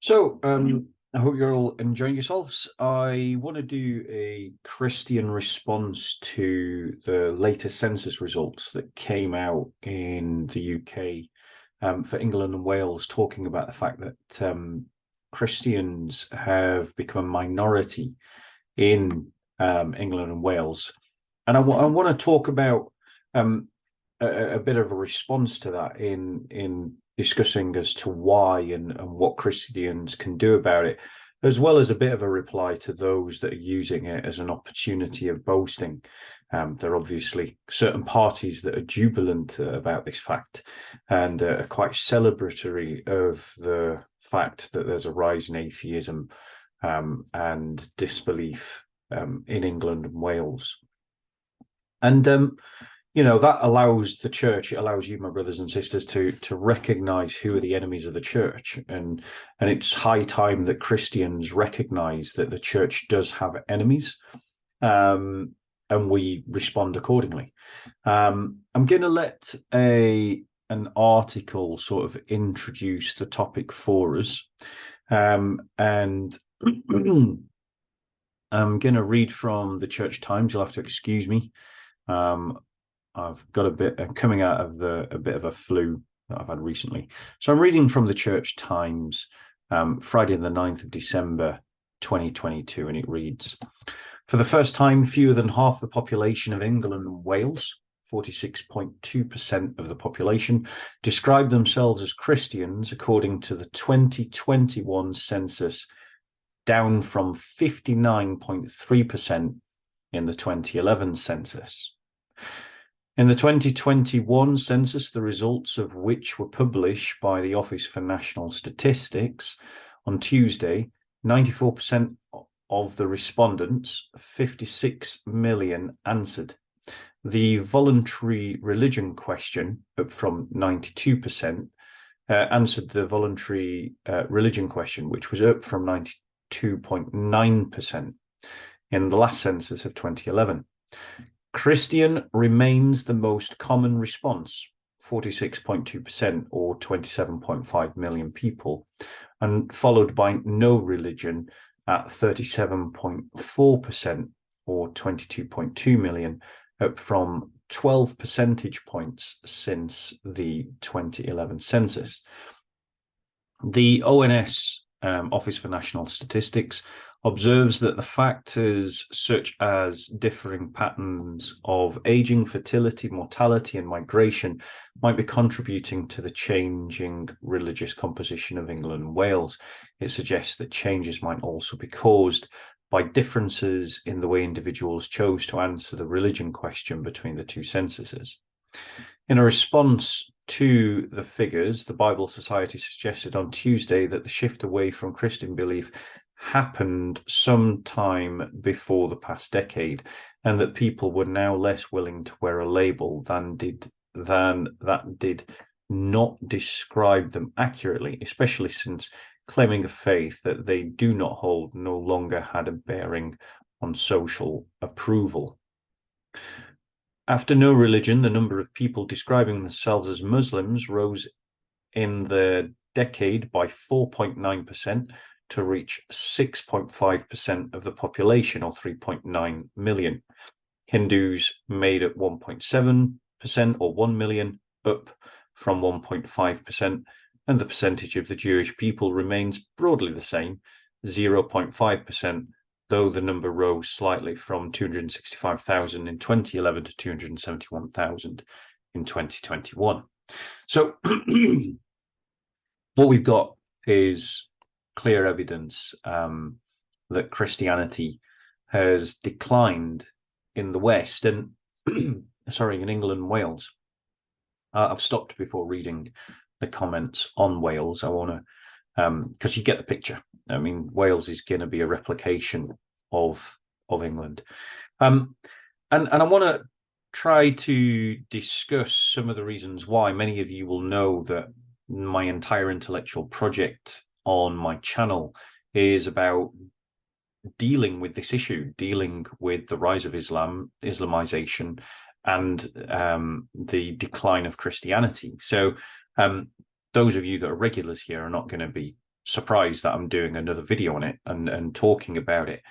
I hope you're all enjoying yourselves. I want to do a Christian response to the latest census results that came out in the UK for England and Wales, talking about the fact that Christians have become a minority in England and Wales. And I want to talk about a bit of a response to that in discussing as to why and what Christians can do about it, as well as a bit of a reply to those that are using it as an opportunity of boasting. There are obviously certain parties that are jubilant about this fact and are quite celebratory of the fact that there's a rise in atheism and disbelief in England and Wales. And that allows the church, it allows you, my brothers and sisters, to recognize who are the enemies of the church. And it's high time that Christians recognize that the church does have enemies, and we respond accordingly. I'm going to let an article sort of introduce the topic for us. And I'm going to read from the Church Times. You'll have to excuse me. I've got coming out of a bit of a flu that I've had recently. So I'm reading from the Church Times, Friday the 9th of December, 2022, and it reads, "For the first time, fewer than half the population of England and Wales, 46.2% of the population, describe themselves as Christians, according to the 2021 census, down from 59.3% in the 2011 census. In the 2021 census, the results of which were published by the Office for National Statistics on Tuesday, 94% of the respondents, 56 million, answered. The voluntary religion question, up from 92%, answered the voluntary religion question, which was up from 92.9% in the last census of 2011. Christian remains the most common response, 46.2% or 27.5 million people, and followed by no religion at 37.4% or 22.2 million, up from 12 percentage points since the 2011 census. The ONS, Office for National Statistics, observes that the factors such as differing patterns of aging, fertility, mortality, and migration might be contributing to the changing religious composition of England and Wales. It suggests that changes might also be caused by differences in the way individuals chose to answer the religion question between the two censuses. In a response to the figures, the Bible Society suggested on Tuesday that the shift away from Christian belief happened sometime before the past decade, and that people were now less willing to wear a label than that did not describe them accurately, especially since claiming a faith that they do not hold no longer had a bearing on social approval. After no religion, the number of people describing themselves as Muslims rose in the decade by 4.9% to reach 6.5% of the population, or 3.9 million. Hindus made up 1.7%, or 1 million, up from 1.5%, and the percentage of the Jewish people remains broadly the same, 0.5%, though the number rose slightly from 265,000 in 2011 to 271,000 in 2021. So what we've got is clear evidence that Christianity has declined in the West and in England and Wales. I've stopped before reading the comments on Wales. I want to, because you get the picture. I mean, Wales is going to be a replication of England, and I want to try to discuss some of the reasons why. Many of you will know that my entire intellectual project on my channel is about dealing with this issue, dealing with the rise of Islamization, and the decline of Christianity. So those of you that are regulars here are not going to be surprised that I'm doing another video on it and talking about it.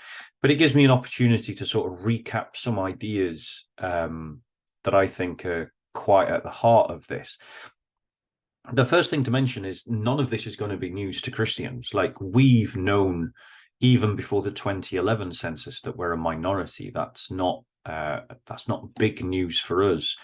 But it gives me an opportunity to sort of recap some ideas that I think are quite at the heart of this. The first thing to mention is none of this is going to be news to Christians. Like, we've known even before the 2011 census that we're a minority. That's not big news for us.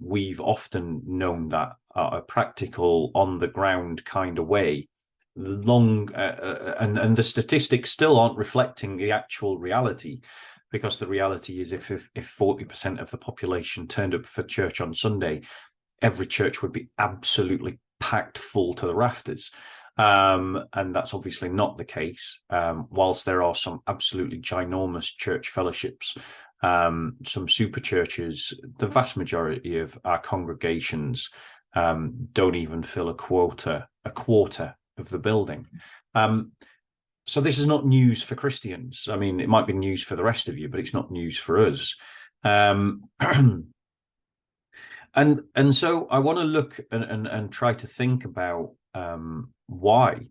We've often known that a practical, on the ground kind of way. And the statistics still aren't reflecting the actual reality, because the reality is if 40% of the population turned up for church on Sunday, every church would be absolutely packed full to the rafters. And that's obviously not the case. Whilst there are some absolutely ginormous church fellowships, some super churches, the vast majority of our congregations don't even fill a quarter of the building. So this is not news for Christians. I mean, it might be news for the rest of you, but it's not news for us. And so I want to look and try to think about why.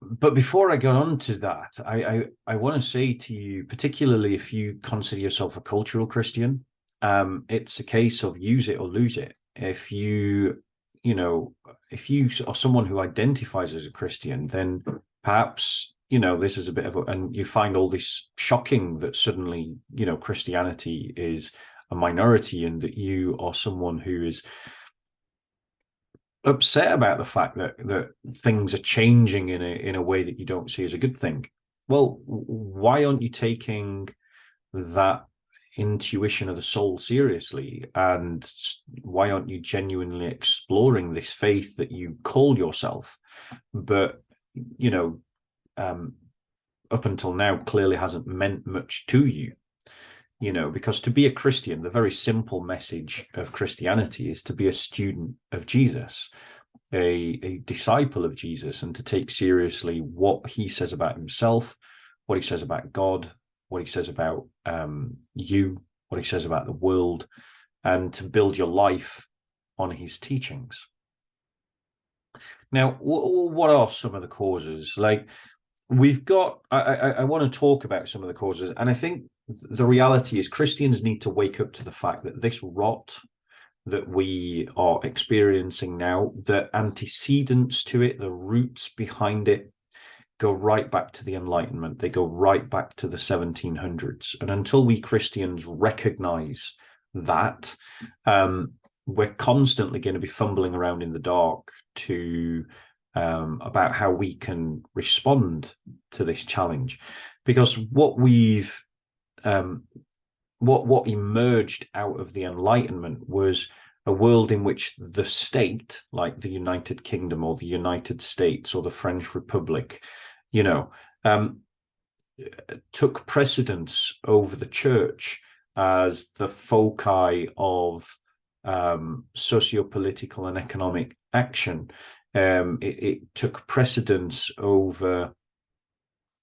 But before I go on to that, I want to say to you, particularly if you consider yourself a cultural Christian, it's a case of use it or lose it. If you are someone who identifies as a Christian, then perhaps, this is a bit of and you find all this shocking that suddenly, Christianity is a minority, and that you are someone who is upset about the fact that things are changing in a way that you don't see as a good thing. Well, why aren't you taking that intuition of the soul seriously? And why aren't you genuinely exploring this faith that you call yourself, but up until now clearly hasn't meant much to you? Because to be a Christian, the very simple message of Christianity is to be a student of Jesus, a disciple of Jesus, and to take seriously what he says about himself, what he says about God, what he says about you, what he says about the world, and to build your life on his teachings. Now, what are some of the causes? Like, we've got, I want to talk about some of the causes, and I think the reality is Christians need to wake up to the fact that this rot that we are experiencing now, the antecedents to it, the roots behind it, go right back to the Enlightenment. They go right back to the 1700s. And until we Christians recognize that, we're constantly going to be fumbling around in the dark to about how we can respond to this challenge. Because what we've what emerged out of the Enlightenment was a world in which the state, like the United Kingdom or the United States or the French Republic, took precedence over the church as the foci of socio-political and economic action. It took precedence over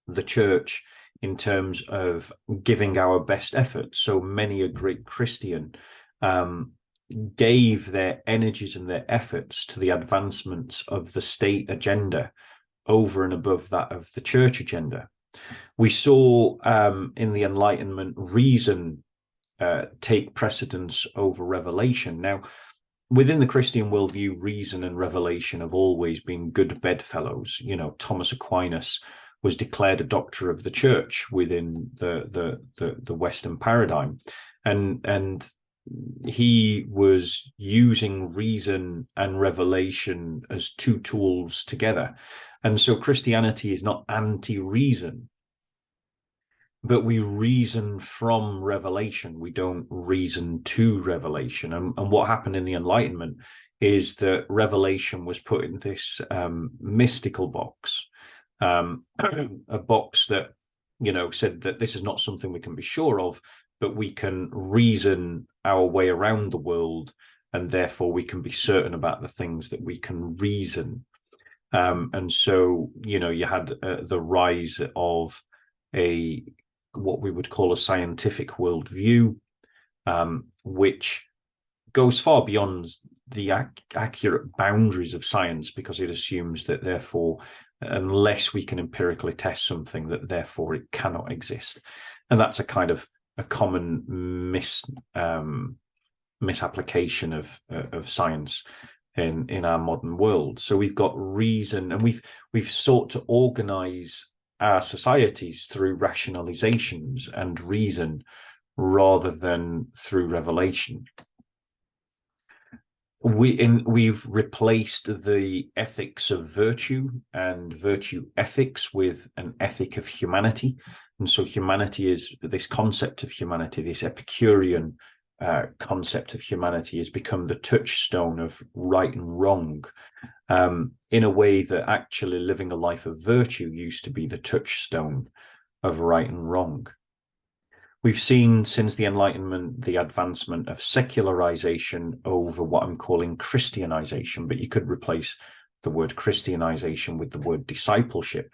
the church in terms of giving our best effort. So many a great Christian gave their energies and their efforts to the advancements of the state agenda over and above that of the church agenda. We saw in the Enlightenment reason take precedence over revelation. Now, within the Christian worldview, reason and revelation have always been good bedfellows. Thomas Aquinas was declared a doctor of the church within the Western paradigm, and he was using reason and revelation as two tools together. And so Christianity is not anti-reason, but we reason from revelation. We don't reason to revelation. And what happened in the Enlightenment is that revelation was put in this mystical box, a box that, said that this is not something we can be sure of, but we can reason our way around the world, and therefore we can be certain about the things that we can reason. And so, you had the rise of what we would call a scientific worldview, which goes far beyond the accurate boundaries of science, because it assumes that therefore, unless we can empirically test something, that therefore it cannot exist. And that's a kind of a common misapplication of science in our modern world. So we've got reason, and we've sought to organize our societies through rationalizations and reason rather than through revelation. We've replaced the ethics of virtue and virtue ethics with an ethic of humanity. And so humanity is this concept of humanity, this Epicurean concept of humanity, has become the touchstone of right and wrong, in a way that actually living a life of virtue used to be the touchstone of right and wrong. We've seen since the Enlightenment the advancement of secularization over what I'm calling Christianization, but you could replace the word Christianization with the word discipleship.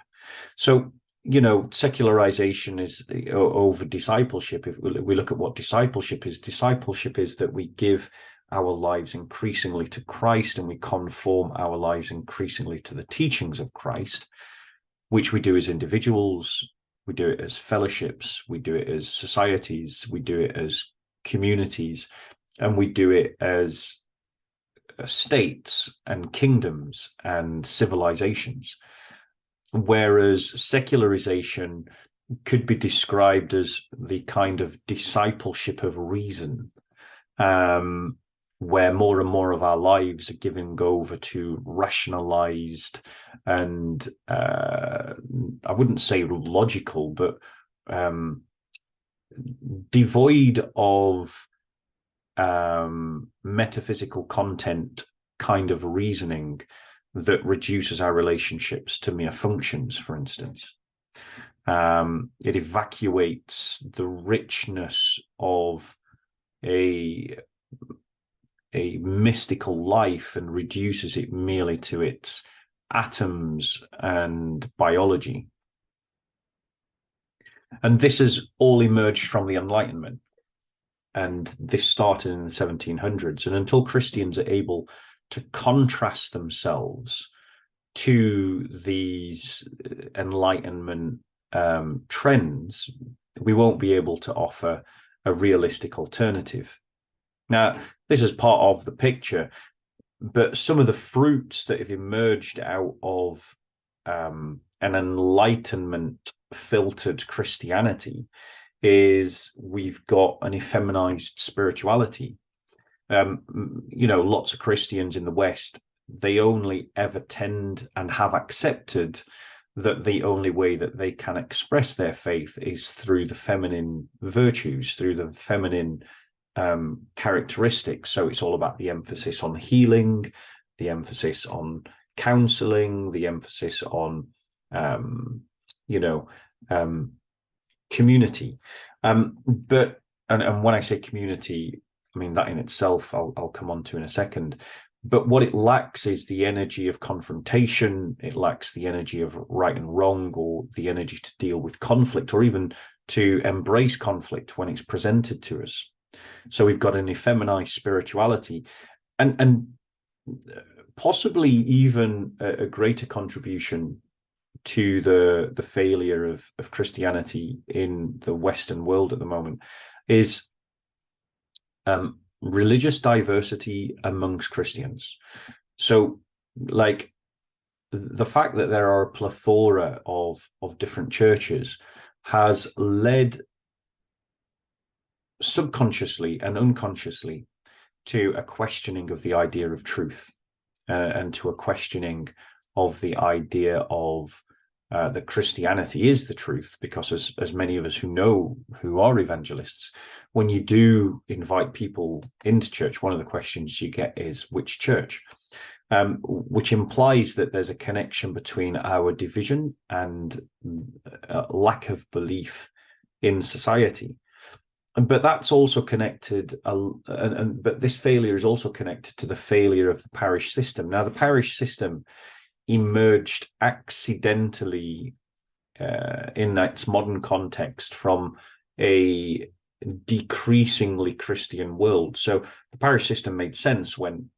So, you know, secularization is over discipleship. If we look at what discipleship is that we give our lives increasingly to Christ and we conform our lives increasingly to the teachings of Christ, which we do as individuals. We do it as fellowships, we do it as societies, we do it as communities, and we do it as states and kingdoms and civilizations. Whereas secularization could be described as the kind of discipleship of reason, where more and more of our lives are given over to rationalized and I wouldn't say logical, but devoid of metaphysical content kind of reasoning that reduces our relationships to mere functions, for instance. It evacuates the richness of a mystical life and reduces it merely to its atoms and biology. And this has all emerged from the Enlightenment. And this started in the 1700s. And until Christians are able to contrast themselves to these Enlightenment trends, we won't be able to offer a realistic alternative. Now, this is part of the picture, but some of the fruits that have emerged out of an Enlightenment filtered Christianity is we've got an effeminized spirituality. You know, lots of Christians in the West, they only ever tend and have accepted that the only way that they can express their faith is through the feminine virtues, through the feminine characteristics. So it's all about the emphasis on healing, the emphasis on counseling, the emphasis on community. But when I say community, I mean that in itself I'll come on to in a second. But what it lacks is the energy of confrontation. It lacks the energy of right and wrong, or the energy to deal with conflict, or even to embrace conflict when it's presented to us. So we've got an effeminized spirituality, and possibly even a greater contribution to the failure of Christianity in the Western world at the moment is religious diversity amongst Christians. So, like, the fact that there are a plethora of different churches has led subconsciously and unconsciously to a questioning of the idea of truth, and to a questioning of the idea of that Christianity is the truth, because as many of us who are evangelists, when you do invite people into church, one of the questions you get is which church, which implies that there's a connection between our division and lack of belief in society. But that's also connected, but this failure is also connected to the failure of the parish system. Now, the parish system emerged accidentally in its modern context from a decreasingly Christian world. So the parish system made sense when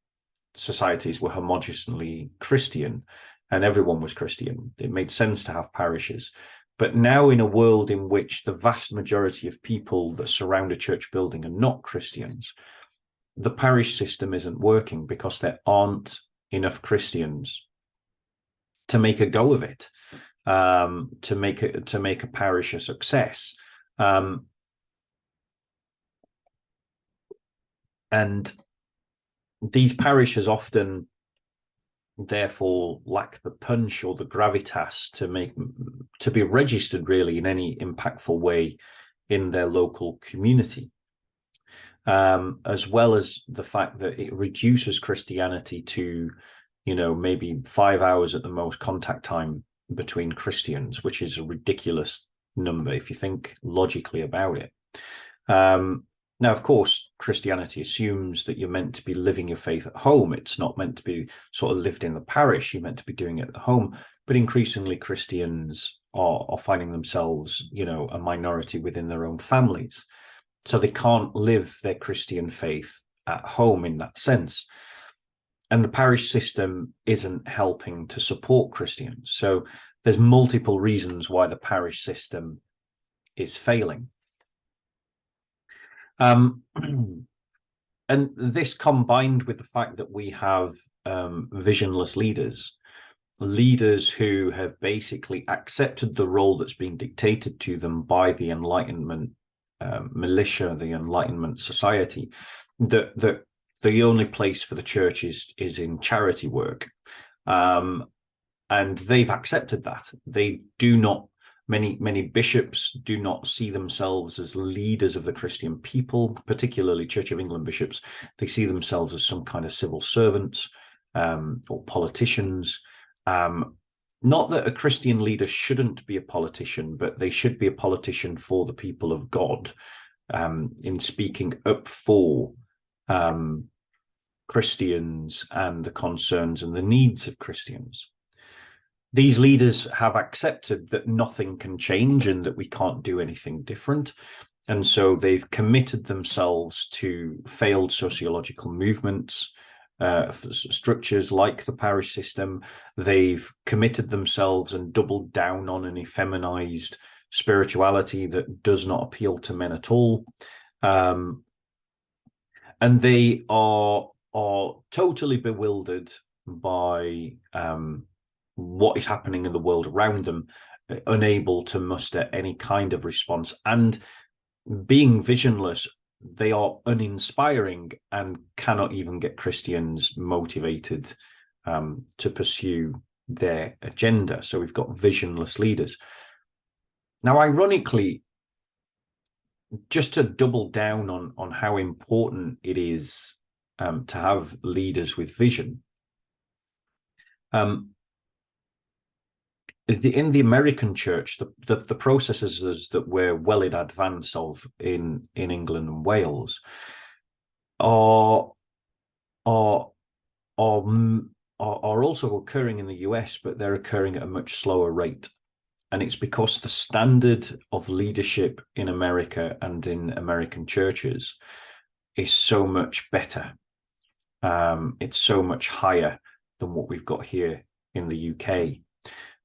societies were homogeneously Christian and everyone was Christian. It made sense to have parishes. But now, in a world in which the vast majority of people that surround a church building are not Christians, the parish system isn't working because there aren't enough Christians to make a go of it, to make a parish a success. And these parishes often, therefore, lack the punch or the gravitas to be registered really in any impactful way in their local community. As well as the fact that it reduces Christianity to, maybe 5 hours at the most contact time between Christians, which is a ridiculous number if you think logically about it. Now, of course, Christianity assumes that you're meant to be living your faith at home. It's not meant to be sort of lived in the parish. You're meant to be doing it at home. But increasingly, Christians are finding themselves, a minority within their own families. So they can't live their Christian faith at home in that sense. And the parish system isn't helping to support Christians. So there's multiple reasons why the parish system is failing. And this combined with the fact that we have visionless leaders who have basically accepted the role that's being dictated to them by the Enlightenment militia, the Enlightenment society, that the only place for the church is in charity work. And they've accepted that. They do not, many bishops do not see themselves as leaders of the Christian people, particularly Church of England bishops. They see themselves as some kind of civil servants or politicians. Not that a Christian leader shouldn't be a politician, but they should be a politician for the people of God, in speaking up for Christians and the concerns and the needs of Christians. These leaders have accepted that nothing can change and that we can't do anything different. And so they've committed themselves to failed sociological movements, structures like the parish system. They've committed themselves and doubled down on an effeminized spirituality that does not appeal to men at all. And they are totally bewildered by what is happening in the world around them, unable to muster any kind of response. And being visionless, they are uninspiring and cannot even get Christians motivated to pursue their agenda. So we've got visionless leaders. Now, ironically, just to double down on how important it is to have leaders with vision, in the American church, the processes that we're well in advance of in England and Wales are also occurring in the US, but they're occurring at a much slower rate. And it's because the standard of leadership in America and in American churches is so much better. It's so much higher than what we've got here in the UK.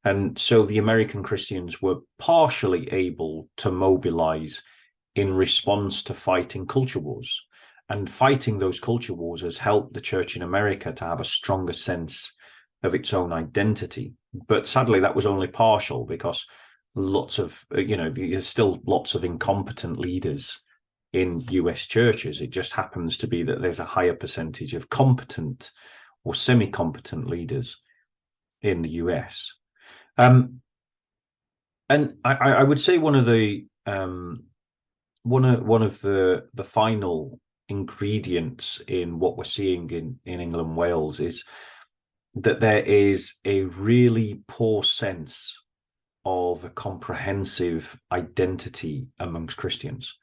And so the American Christians were partially able to mobilize in response to fighting culture wars. And fighting those culture wars has helped the church in America to have a stronger sense of its own identity. But sadly, that was only partial, because there's still lots of incompetent leaders in US churches. It just happens to be that there's a higher percentage of competent or semi-competent leaders in the US. And I would say one of the final ingredients in what we're seeing in England and Wales is that there is a really poor sense of a comprehensive identity amongst Christians.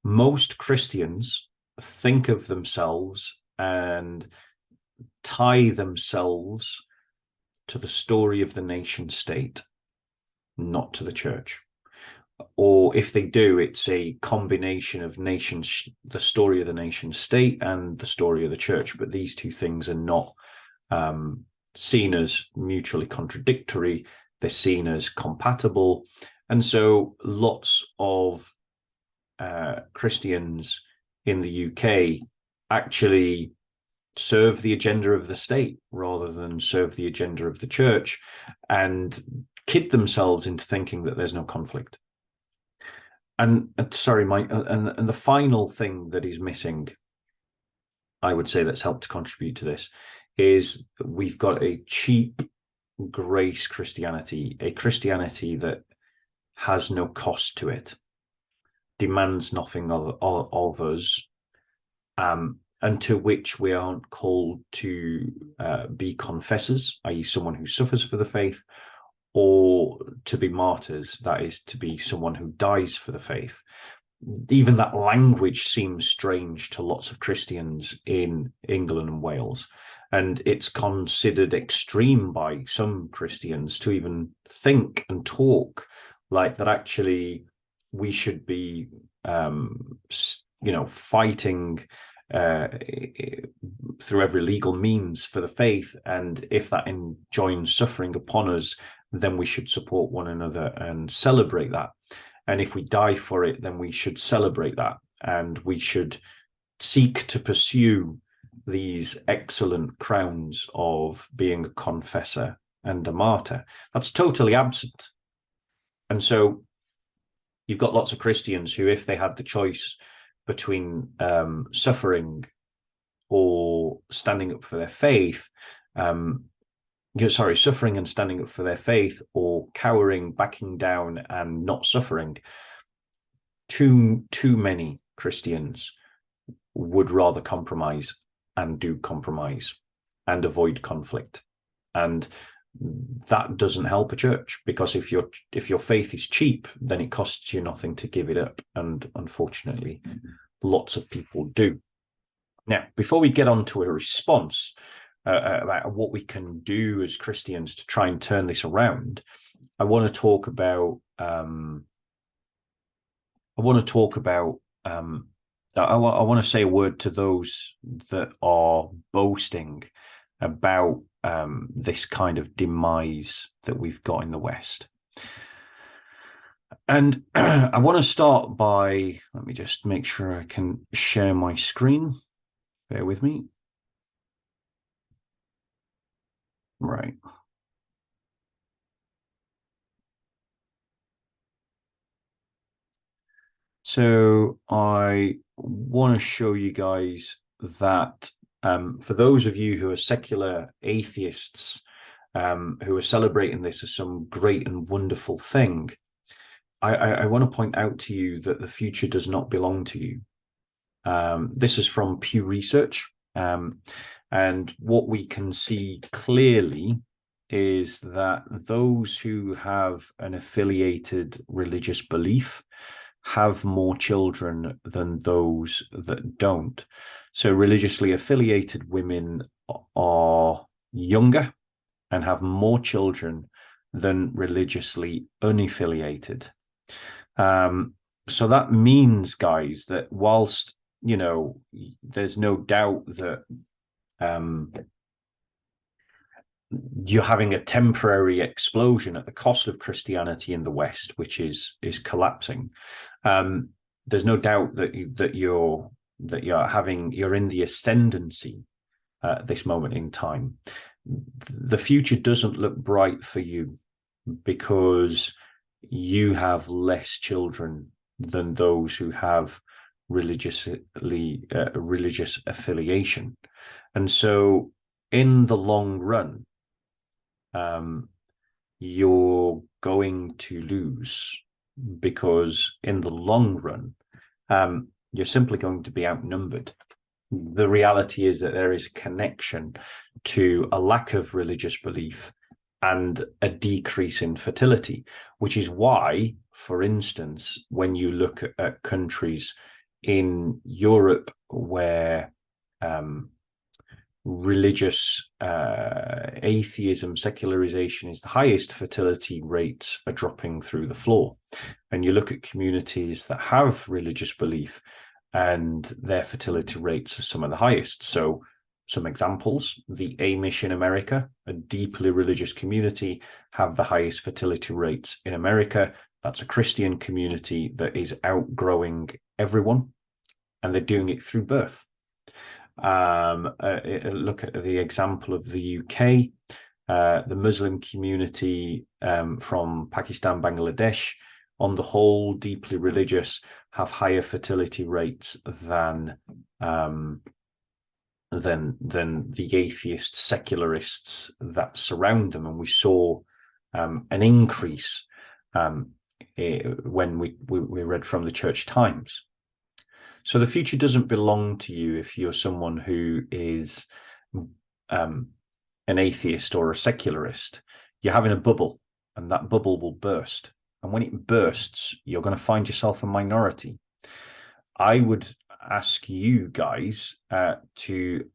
Most Christians think of themselves and tie themselves to the story of the nation state, not to the church. or if they do, it's a combination of the story of the nation state and the story of the church. But these two things are not seen as mutually contradictory. They're seen as compatible. And so lots of Christians in the UK actually serve the agenda of the state rather than serve the agenda of the church, and kid themselves into thinking that there's no conflict. And sorry, Mike, and the final thing that is missing, I would say, that's helped to contribute to this, is we've got a cheap grace Christianity, a Christianity that has no cost to it, demands nothing of us, and to which we aren't called to be confessors, i.e. someone who suffers for the faith, or to be martyrs, that is, to be someone who dies for the faith. Even that language seems strange to lots of Christians in England and Wales, and it's considered extreme by some Christians to even think and talk like that. Actually, we should be, fighting through every legal means for the faith, and if that enjoins suffering upon us, then we should support one another and celebrate that. And if we die for it, then we should celebrate that, and we should seek to pursue these excellent crowns of being a confessor and a martyr. That's totally absent. And so you've got lots of Christians who, if they had the choice between suffering or standing up for their faith, suffering and standing up for their faith, or cowering, backing down, and not suffering, too many Christians would rather compromise and do compromise and avoid conflict. And that doesn't help a church, because if your faith is cheap, then it costs you nothing to give it up. And unfortunately, lots of people do. Now, before we get on to a response about what we can do as Christians to try and turn this around, I want to talk about I want to say a word to those that are boasting about this kind of demise that we've got in the West. And I want to start by, let me just make sure I can share my screen. Bear with me. Right. So I want to show you guys that for those of you who are secular atheists, who are celebrating this as some great and wonderful thing, I want to point out to you that the future does not belong to you. This is from Pew Research. And what we can see clearly is that those who have an affiliated religious belief have more children than those that don't. So religiously affiliated women are younger and have more children than religiously unaffiliated. So that means, guys, that whilst, there's no doubt that you're having a temporary explosion at the cost of Christianity in the West, which is collapsing. There's no doubt that you're in the ascendancy at this moment in time. The future doesn't look bright for you because you have less children than those who have religious affiliation. And so in the long run, you're going to lose, because in the long run, you're simply going to be outnumbered. The reality is that there is a connection to a lack of religious belief and a decrease in fertility, which is why, for instance, when you look at countries in Europe where religious atheism, secularization is the highest, fertility rates are dropping through the floor. And you look at communities that have religious belief, and their fertility rates are some of the highest. So some examples: the Amish in America, a deeply religious community, have the highest fertility rates in America. That's a Christian community that is outgrowing everyone, and they're doing it through birth. Look at the example of the UK, the Muslim community from Pakistan, Bangladesh, on the whole, deeply religious, have higher fertility rates than the atheist secularists that surround them. And we saw an increase when we read from the Church Times. So the future doesn't belong to you if you're someone who is an atheist or a secularist. You're having a bubble, and that bubble will burst. And when it bursts, you're going to find yourself a minority. I would ask you guys to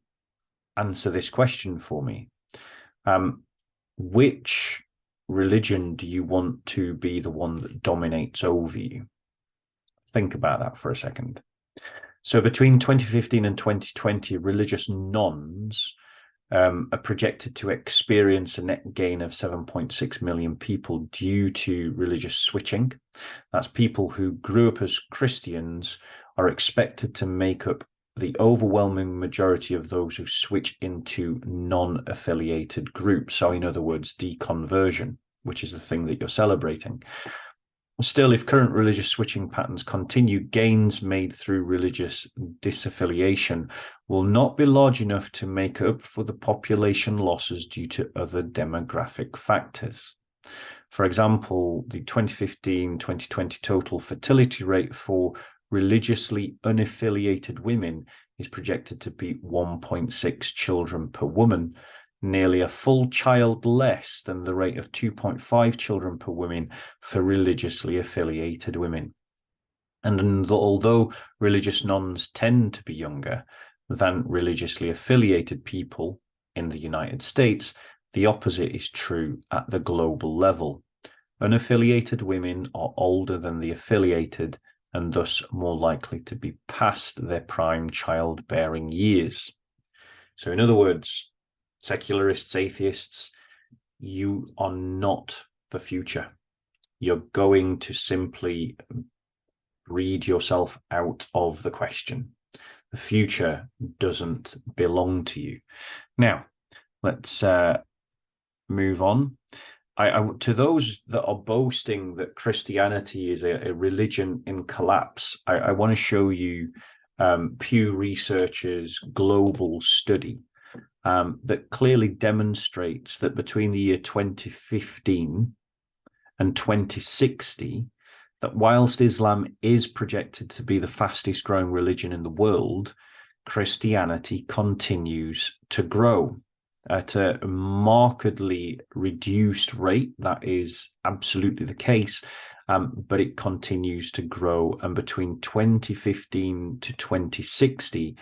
answer this question for me. Which religion do you want to be the one that dominates over you? Think about that for a second. So between 2015 and 2020, religious nones are projected to experience a net gain of 7.6 million people due to religious switching. That's people who grew up as Christians are expected to make up the overwhelming majority of those who switch into non-affiliated groups. So in other words, deconversion, which is the thing that you're celebrating. Still, if current religious switching patterns continue, gains made through religious disaffiliation will not be large enough to make up for the population losses due to other demographic factors. For example, the 2015-2020 total fertility rate for religiously unaffiliated women is projected to be 1.6 children per woman, nearly a full child less than the rate of 2.5 children per woman for religiously affiliated women. And although religious nones tend to be younger than religiously affiliated people in the United States, the opposite is true at the global level. Unaffiliated women are older than the affiliated and thus more likely to be past their prime childbearing years. So in other words, secularists, atheists, you are not the future. You're going to simply read yourself out of the question. The future doesn't belong to you. Now, let's move on. To those that are boasting that Christianity is a religion in collapse, I want to show you Pew Research's global study that clearly demonstrates that between the year 2015 and 2060, that whilst Islam is projected to be the fastest growing religion in the world, Christianity continues to grow at a markedly reduced rate. That is absolutely the case, but it continues to grow. And between 2015 to 2060,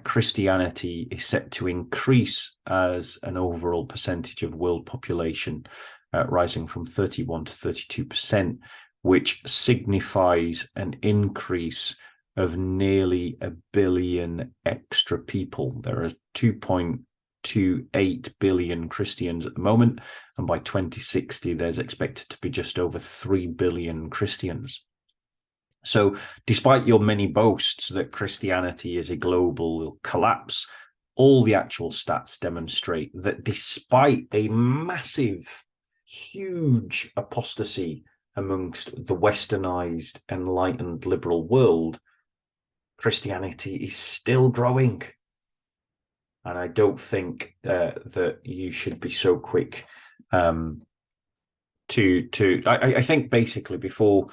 Christianity is set to increase as an overall percentage of world population, rising from 31 to 32%, which signifies an increase of nearly 1 billion extra people. There are 2.28 billion Christians at the moment, and by 2060, there's expected to be just over 3 billion Christians. So despite your many boasts that Christianity is a global collapse, all the actual stats demonstrate that despite a massive, huge apostasy amongst the westernized, enlightened, liberal world, Christianity is still growing. And I don't think that you should be so quick I think basically before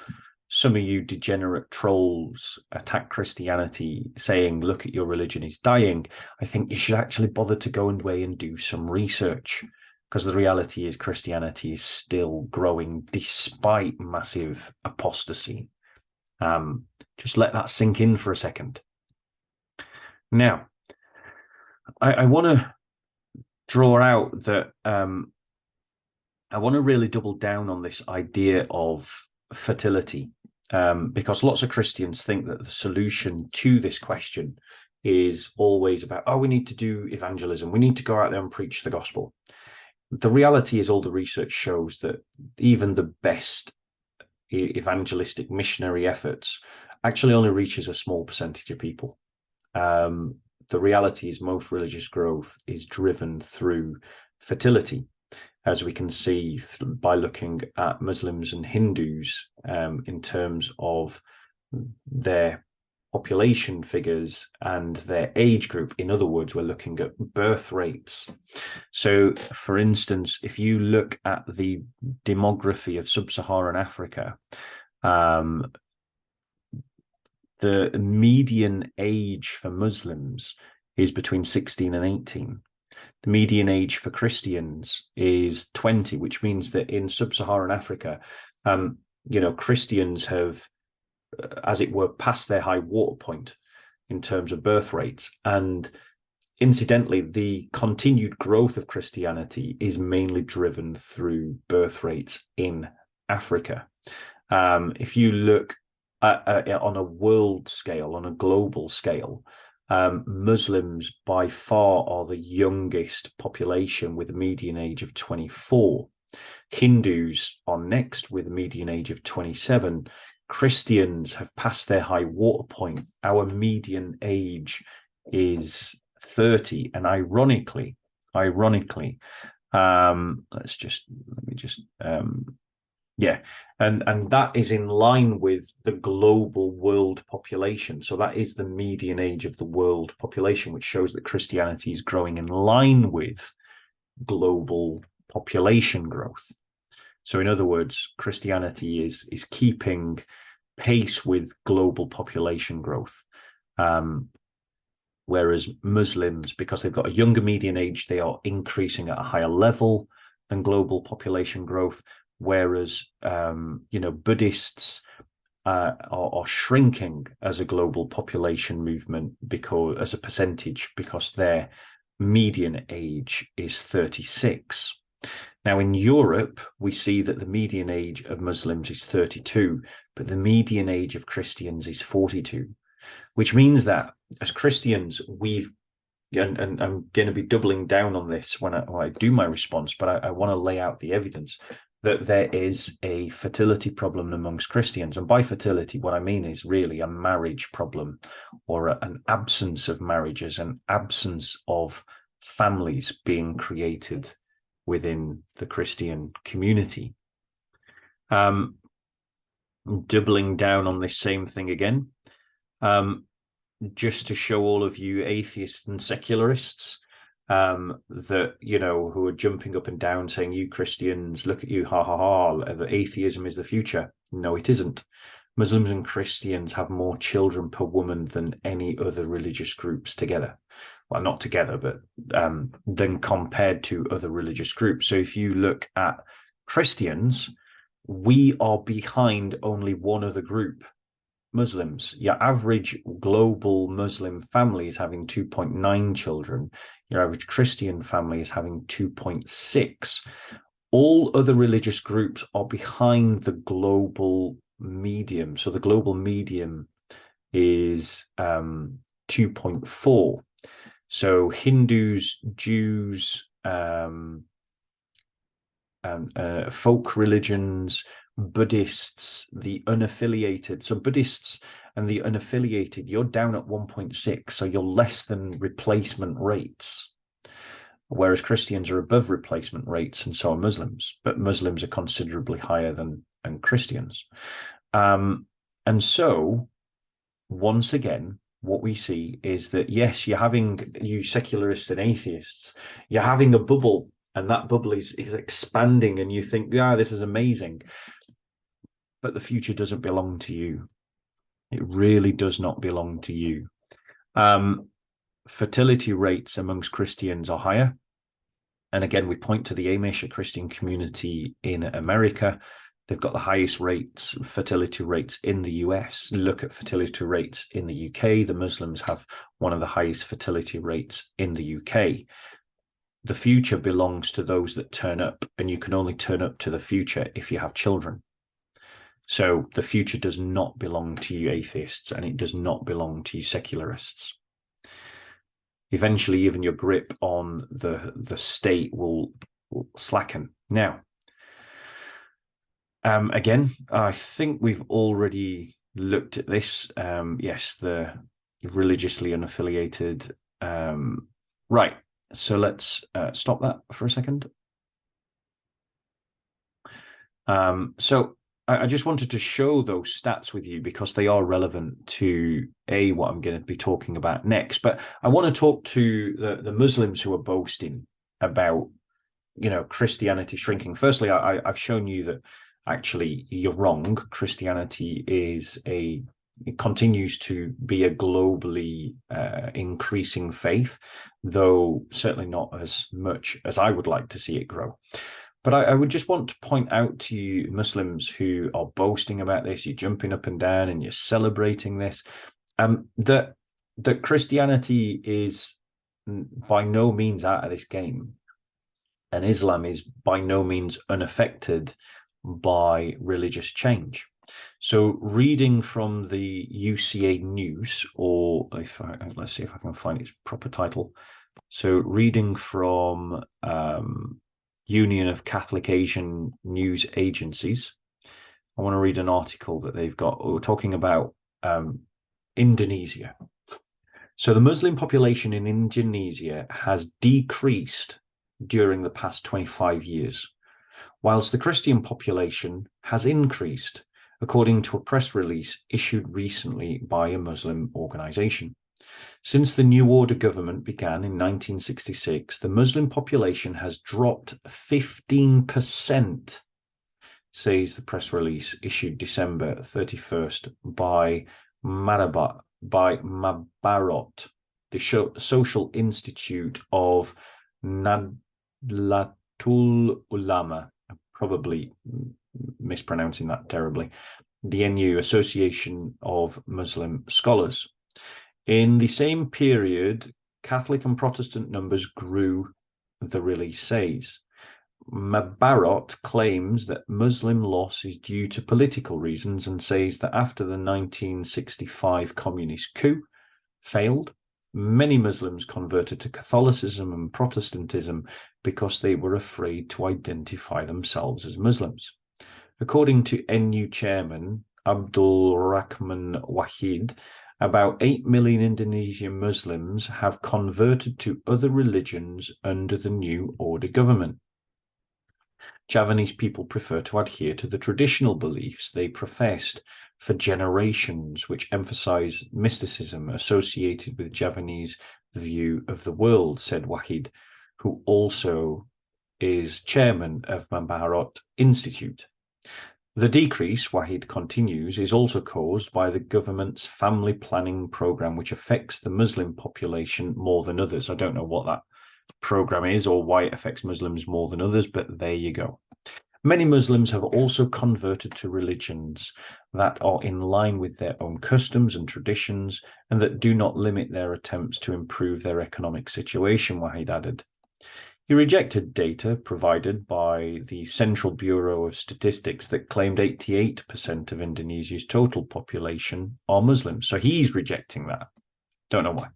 some of you degenerate trolls attack Christianity saying, look at your religion is dying, I think you should actually bother to go away and do some research, because the reality is Christianity is still growing despite massive apostasy. Just let that sink in for a second. Now, I want to draw out that I want to really double down on this idea of fertility, because lots of Christians think that the solution to this question is always about, oh, we need to do evangelism. We need to go out there and preach the gospel. The reality is all the research shows that even the best evangelistic missionary efforts actually only reaches a small percentage of people. The reality is most religious growth is driven through fertility, as we can see by looking at Muslims and Hindus in terms of their population figures and their age group. In other words, we're looking at birth rates. So, for instance, if you look at the demography of sub-Saharan Africa, the median age for Muslims is between 16 and 18. The median age for Christians is 20, which means that in sub-Saharan Africa, Christians have, as it were, passed their high water point in terms of birth rates. And incidentally, the continued growth of Christianity is mainly driven through birth rates in Africa. If you look on a world scale, on a global scale, Muslims by far are the youngest population with a median age of 24. Hindus are next with a median age of 27. Christians have passed their high water point. Our median age is 30. And ironically, and that is in line with the global world population. So that is the median age of the world population, which shows that Christianity is growing in line with global population growth. So in other words, Christianity is keeping pace with global population growth. Whereas Muslims, because they've got a younger median age, they are increasing at a higher level than global population growth. Whereas, Buddhists are shrinking as a global population movement as a percentage, because their median age is 36. Now, in Europe, we see that the median age of Muslims is 32, but the median age of Christians is 42, which means that as Christians, and I'm going to be doubling down on this when I do my response, but I want to lay out the evidence that there is a fertility problem amongst Christians. And by fertility, what I mean is really a marriage problem, or an absence of marriages, an absence of families being created within the Christian community. Doubling down on this same thing again, just to show all of you atheists and secularists that, who are jumping up and down saying, you Christians, look at you, ha ha ha, that atheism is the future. No, it isn't. Muslims and Christians have more children per woman than any other religious groups together. Well, not together, but than compared to other religious groups. So if you look at Christians, we are behind only one other group, Muslims. Your average global Muslim family is having 2.9 children. Your average Christian family is having 2.6. All other religious groups are behind the global medium. So the global medium is 2.4. So Hindus, Jews, folk religions, Buddhists, the unaffiliated. So Buddhists and the unaffiliated, you're down at 1.6. So you're less than replacement rates. Whereas Christians are above replacement rates, and so are Muslims. But Muslims are considerably higher than Christians. And so, once again, what we see is that, yes, you secularists and atheists, you're having a bubble, and that bubble is expanding, and you think, yeah, this is amazing. But the future doesn't belong to you. It really does not belong to you. Fertility rates amongst Christians are higher. And again, we point to the Amish, a Christian community in America. They've got the highest fertility rates in the US. Look at fertility rates in the UK. The Muslims have one of the highest fertility rates in the UK. the future belongs to those that turn up, and you can only turn up to the future if you have children. So the future does not belong to you atheists, and it does not belong to you secularists. Eventually, even your grip on the state will slacken. Now, again, I think we've already looked at this. Yes, the religiously unaffiliated. Right. So let's stop that for a second. So I just wanted to show those stats with you because they are relevant to what I'm going to be talking about next. But I want to talk to the Muslims who are boasting about, Christianity shrinking. Firstly, I've shown you that actually you're wrong. Christianity it continues to be a globally increasing faith, though certainly not as much as I would like to see it grow. But I would just want to point out to you Muslims who are boasting about this, you're jumping up and down and you're celebrating this, that Christianity is by no means out of this game, and Islam is by no means unaffected by religious change. So reading from the UCA News, or let's see if I can find its proper title. So reading from Union of Catholic Asian News Agencies, I want to read an article that they've got talking about Indonesia. So the Muslim population in Indonesia has decreased during the past 25 years, whilst the Christian population has increased, according to a press release issued recently by a Muslim organization. Since the New Order government began in 1966, the Muslim population has dropped 15%, says the press release issued December 31st by Mabarot, the Social Institute of Nahdlatul Ulama, probably mispronouncing that terribly, the NU, Association of Muslim Scholars. In the same period, Catholic and Protestant numbers grew, the release says. Mabarot claims that Muslim loss is due to political reasons and says that after the 1965 communist coup failed, many Muslims converted to Catholicism and Protestantism because they were afraid to identify themselves as Muslims. According to NU chairman Abdul Rahman Wahid, about 8 million Indonesian Muslims have converted to other religions under the New Order government. Javanese people prefer to adhere to the traditional beliefs they professed for generations, which emphasize mysticism associated with Javanese view of the world, said Wahid, who also is chairman of Mabarot Institute. The decrease, Wahid continues, is also caused by the government's family planning program, which affects the Muslim population more than others. I don't know what that program is or why it affects Muslims more than others, but there you go. Many Muslims have also converted to religions that are in line with their own customs and traditions and that do not limit their attempts to improve their economic situation, Wahid added. He rejected data provided by the Central Bureau of Statistics that claimed 88% of Indonesia's total population are Muslims. So he's rejecting that. Don't know why.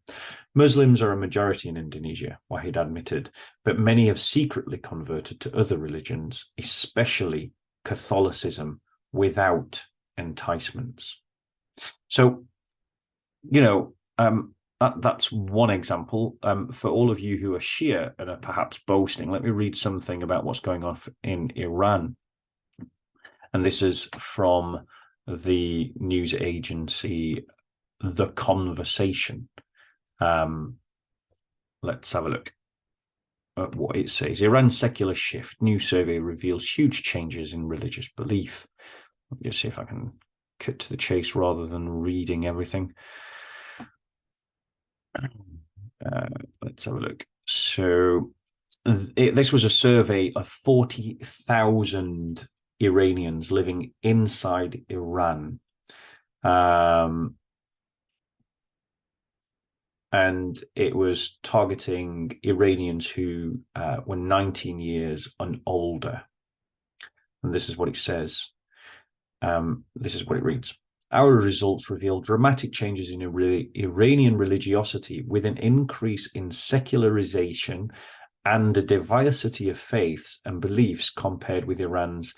Muslims are a majority in Indonesia, Wahid admitted, but many have secretly converted to other religions, especially Catholicism, without enticements. So, that's one example. For all of you who are Shia and are perhaps boasting, let me read something about what's going on in Iran. And this is from the news agency The Conversation. Let's have a look at what it says. Iran's secular shift. New survey reveals huge changes in religious belief. Let me just see if I can cut to the chase rather than reading everything. Let's have a look. So this was a survey of 40,000 Iranians living inside Iran. and it was targeting Iranians who were 19 years and older. And this is what it says. This is what it reads. Our results reveal dramatic changes in Iranian religiosity, with an increase in secularization and a diversity of faiths and beliefs compared with Iran's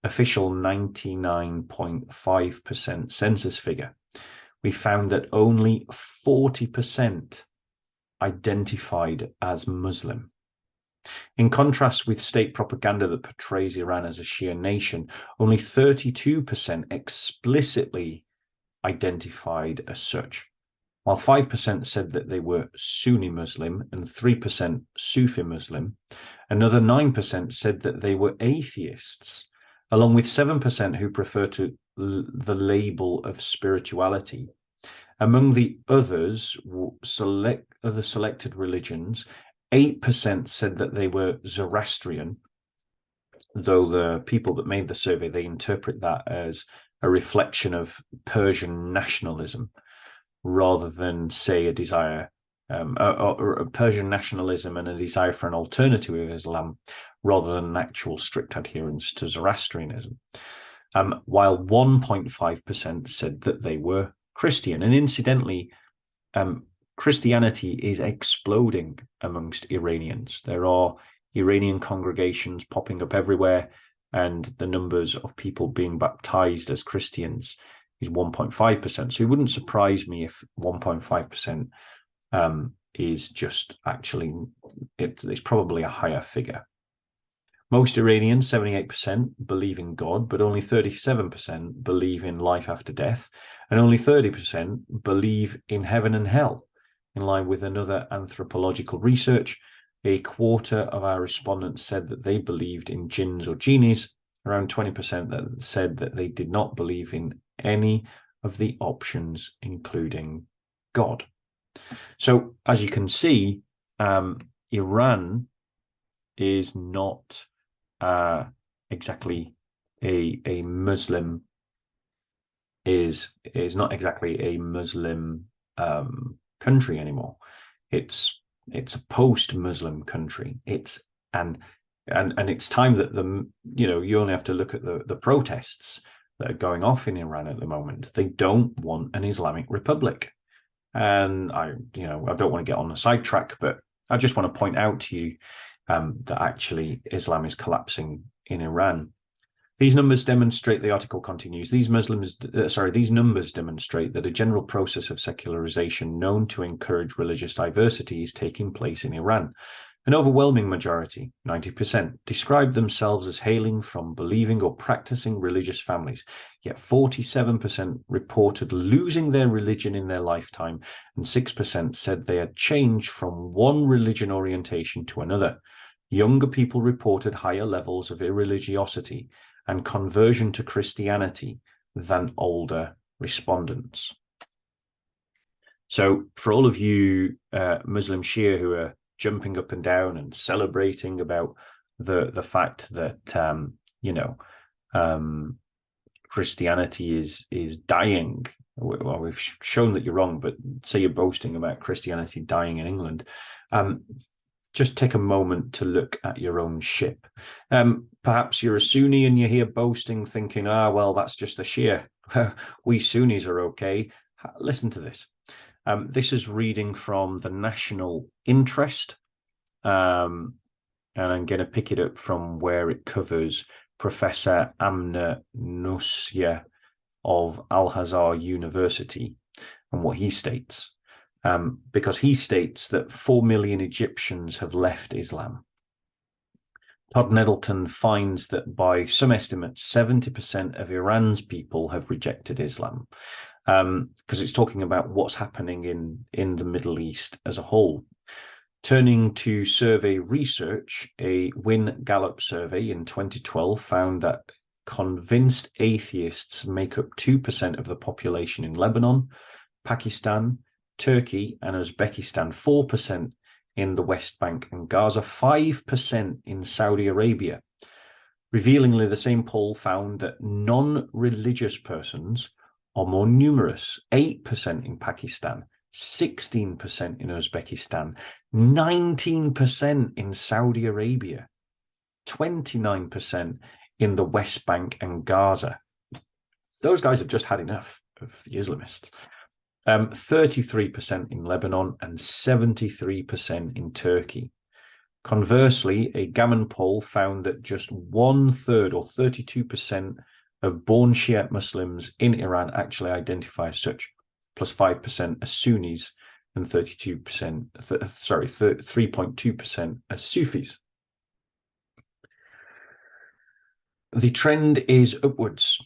official 99.5% census figure. We found that only 40% identified as Muslim. In contrast with state propaganda that portrays Iran as a Shia nation, only 32% explicitly identified as such, while 5% said that they were Sunni Muslim and 3% Sufi Muslim. Another 9% said that they were atheists, along with 7% who prefer the label of spirituality. Among the others, selected religions, 8% said that they were Zoroastrian, though the people that made the survey, they interpret that as a reflection of Persian nationalism rather than, say, a desire, or Persian nationalism and a desire for an alternative of Islam rather than an actual strict adherence to Zoroastrianism, while 1.5% said that they were Christian. And incidentally, Christianity is exploding amongst Iranians. There are Iranian congregations popping up everywhere, and the numbers of people being baptized as Christians is 1.5%. So it wouldn't surprise me if 1.5% is just actually, it's probably a higher figure. Most Iranians, 78%, believe in God, but only 37% believe in life after death, and only 30% believe in heaven and hell. In line with another anthropological research, a quarter of our respondents said that they believed in jinns or genies, around 20% that said that they did not believe in any of the options, including God. So, as you can see, Iran is not exactly a Muslim, is not exactly a Muslim country anymore. It's a post-Muslim country. And it's time that you only have to look at the protests that are going off in Iran at the moment. They don't want an Islamic Republic. And I don't want to get on a sidetrack, but I just want to point out to you that actually Islam is collapsing in Iran. These numbers demonstrate, the article continues, these numbers demonstrate that a general process of secularization known to encourage religious diversity is taking place in Iran. An overwhelming majority, 90%, describe themselves as hailing from believing or practicing religious families, yet 47% reported losing their religion in their lifetime, and 6% said they had changed from one religion orientation to another. Younger people reported higher levels of irreligiosity and conversion to Christianity than older respondents. So for all of you Muslim Shia who are jumping up and down and celebrating about the fact that Christianity is dying, well, we've shown that you're wrong, but say you're boasting about Christianity dying in England, just take a moment to look at your own ship. Perhaps you're a Sunni and you're here boasting, thinking, well, that's just a Shia. We Sunnis are okay. Listen to this. This is reading from the National Interest, and I'm going to pick it up from where it covers Professor Amna Nusya of Al-Azhar University and what he states. Because he states that 4 million Egyptians have left Islam. Todd Nettleton finds that by some estimates, 70% of Iran's people have rejected Islam, because it's talking about what's happening in the Middle East as a whole. Turning to survey research, a Wynne Gallup survey in 2012 found that convinced atheists make up 2% of the population in Lebanon, Pakistan, Turkey and Uzbekistan, 4% in the West Bank and Gaza, 5% in Saudi Arabia. Revealingly, the same poll found that non-religious persons are more numerous, 8% in Pakistan, 16% in Uzbekistan, 19% in Saudi Arabia, 29% in the West Bank and Gaza. Those guys have just had enough of the Islamists. 33% in Lebanon and 73% in Turkey. Conversely, a Gammon poll found that just 1/3 or 32% of born Shiite Muslims in Iran actually identify as such, plus 5% as Sunnis and 3.2% as Sufis. The trend is upwards.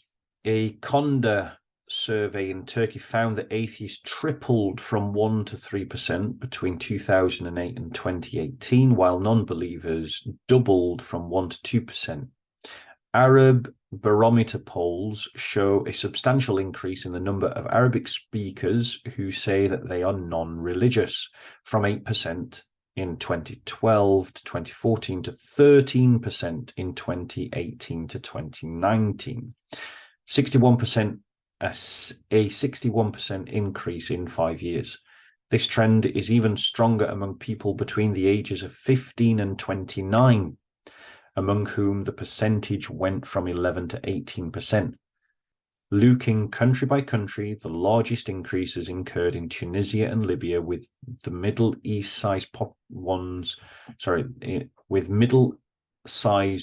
A Conda survey in Turkey found that atheists tripled from 1% to 3% between 2008 and 2018, while non-believers doubled from 1% to 2%. Arab barometer polls show a substantial increase in the number of Arabic speakers who say that they are non-religious, from 8% in 2012 to 2014 to 13% in 2018 to 2019. 61%, a 61% increase in 5 years. This trend is even stronger among people between the ages of 15 and 29, among whom the percentage went from 11 to 18%. Looking country by country, the largest increases incurred in Tunisia and Libya, with the middle-sized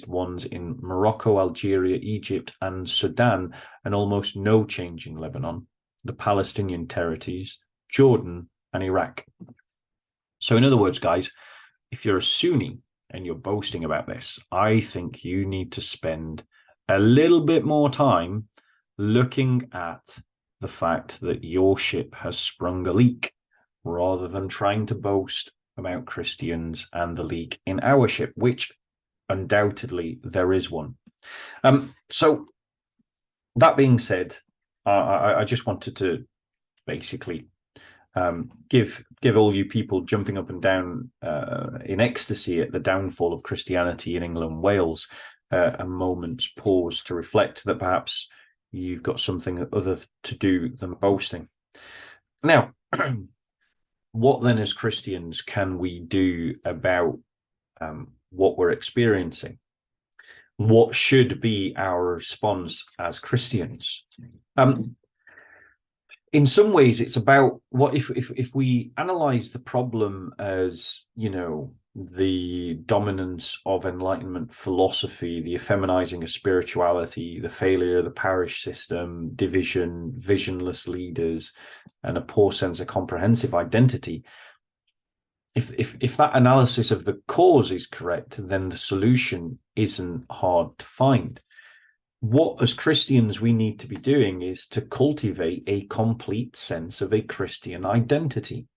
ones in Morocco, Algeria, Egypt, and Sudan, and almost no change in Lebanon, the Palestinian territories, Jordan, and Iraq. So in other words, guys, if you're a Sunni and you're boasting about this, I think you need to spend a little bit more time looking at the fact that your ship has sprung a leak, rather than trying to boast about Christians and the leak in our ship, which undoubtedly there is one. So that being said, I just wanted to basically give all you people jumping up and down in ecstasy at the downfall of Christianity in England and Wales a moment's pause to reflect that perhaps you've got something other to do than boasting. Now, what then as Christians can we do about what we're experiencing? What should be our response as Christians? In some ways, it's about what if we analyze the problem as, you know, the dominance of Enlightenment philosophy, the effeminizing of spirituality, the failure of the parish system, division, visionless leaders, and a poor sense of comprehensive identity. If that analysis of the cause is correct, then the solution isn't hard to find. What, as Christians, we need to be doing is to cultivate a complete sense of a Christian identity.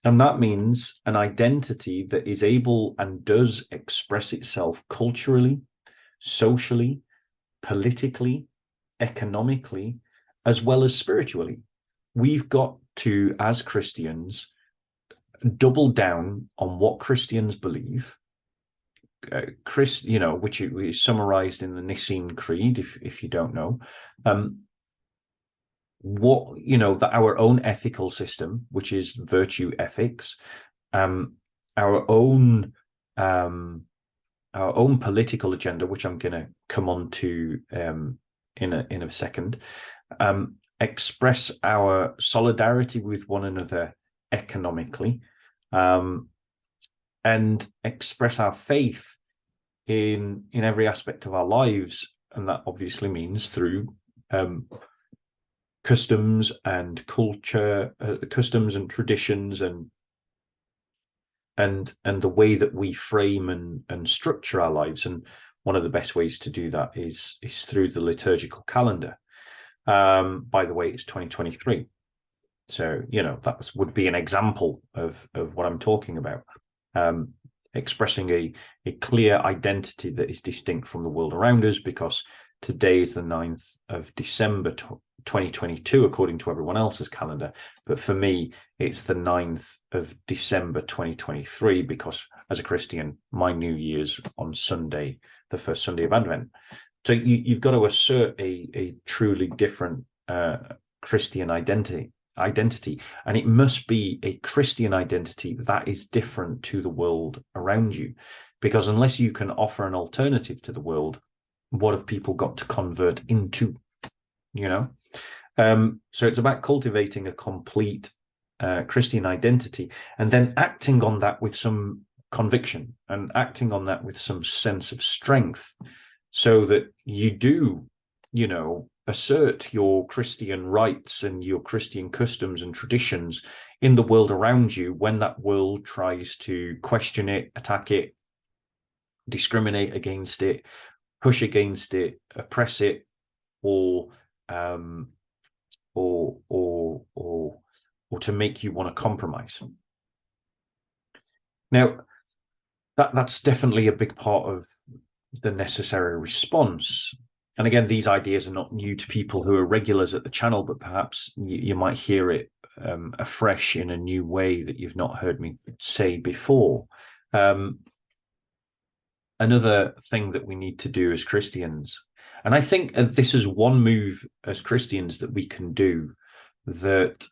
And that means an identity that is able and does express itself culturally, socially, politically, economically, as well as spiritually. We've got to, as Christians, double down on what Christians believe, which is summarized in the Nicene Creed, if you don't know, that our own ethical system, which is virtue ethics, our own political agenda, which I'm going to come on to in a second, express our solidarity with one another economically, and express our faith in every aspect of our lives, and that obviously means through customs and culture, customs and traditions, and the way that we frame and structure our lives. And one of the best ways to do that is through the liturgical calendar. By the way, it's 2023. So, that would be an example of what I'm talking about. Expressing a clear identity that is distinct from the world around us, because today is the 9th of December 2022, according to everyone else's calendar. But for me, it's the 9th of December 2023, because as a Christian, my New Year's on Sunday, the first Sunday of Advent. So you've got to assert a truly different Christian identity. identity, and it must be a Christian identity that is different to the world around you, because unless you can offer an alternative to the world, what have people got to convert into? So it's about cultivating a complete Christian identity, and then acting on that with some conviction, and acting on that with some sense of strength, so that you do, assert your Christian rights and your Christian customs and traditions in the world around you when that world tries to question it, attack it, discriminate against it, push against it, oppress it, or to make you want to compromise. Now, that's definitely a big part of the necessary response. And again, these ideas are not new to people who are regulars at the channel, but perhaps you might hear it afresh in a new way that you've not heard me say before. Another thing that we need to do as Christians, and I think this is one move as Christians that we can do that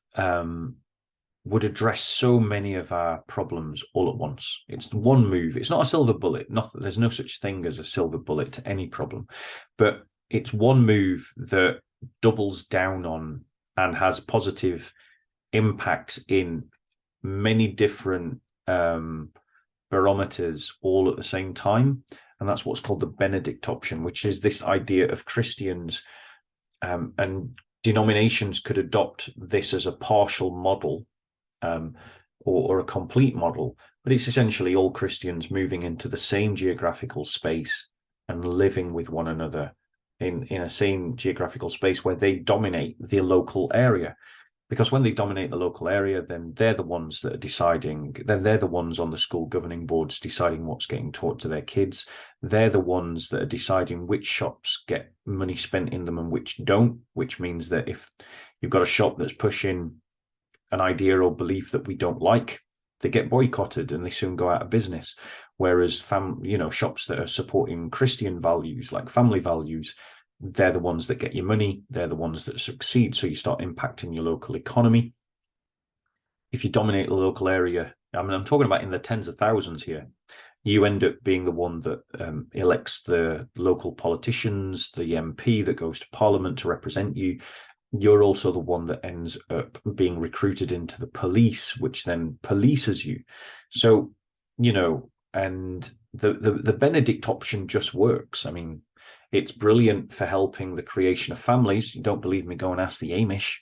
would address so many of our problems all at once. It's one move. It's not a silver bullet. There's no such thing as a silver bullet to any problem, but it's one move that doubles down on and has positive impacts in many different barometers all at the same time. And that's what's called the Benedict option, which is this idea of Christians and denominations could adopt this as a partial model or a complete model, but it's essentially all Christians moving into the same geographical space and living with one another in a same geographical space where they dominate the local area. Because when they dominate the local area, then they're the ones that are deciding, then they're the ones on the school governing boards deciding what's getting taught to their kids. They're the ones that are deciding which shops get money spent in them and which don't, which means that if you've got a shop that's pushing an idea or belief that we don't like, they get boycotted and they soon go out of business. Whereas shops that are supporting Christian values, like family values, they're the ones that get your money. They're the ones that succeed. So you start impacting your local economy. If you dominate the local area, I'm talking about in the tens of thousands here, you end up being the one that elects the local politicians, the MP that goes to Parliament to represent you. You're also the one that ends up being recruited into the police, which then polices you. So, and the Benedict option just works. I mean, it's brilliant for helping the creation of families. You don't believe me? Go and ask the Amish.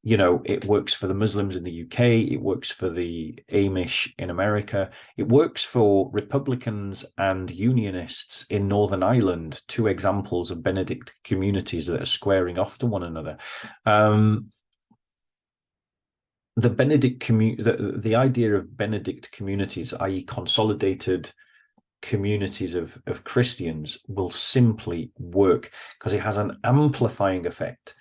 It works for the Muslims in the UK. It works for the Amish in America. It works for Republicans and Unionists in Northern Ireland, two examples of Benedict communities that are squaring off to one another. The idea of Benedict communities, i.e. consolidated communities of Christians, will simply work because it has an amplifying effect.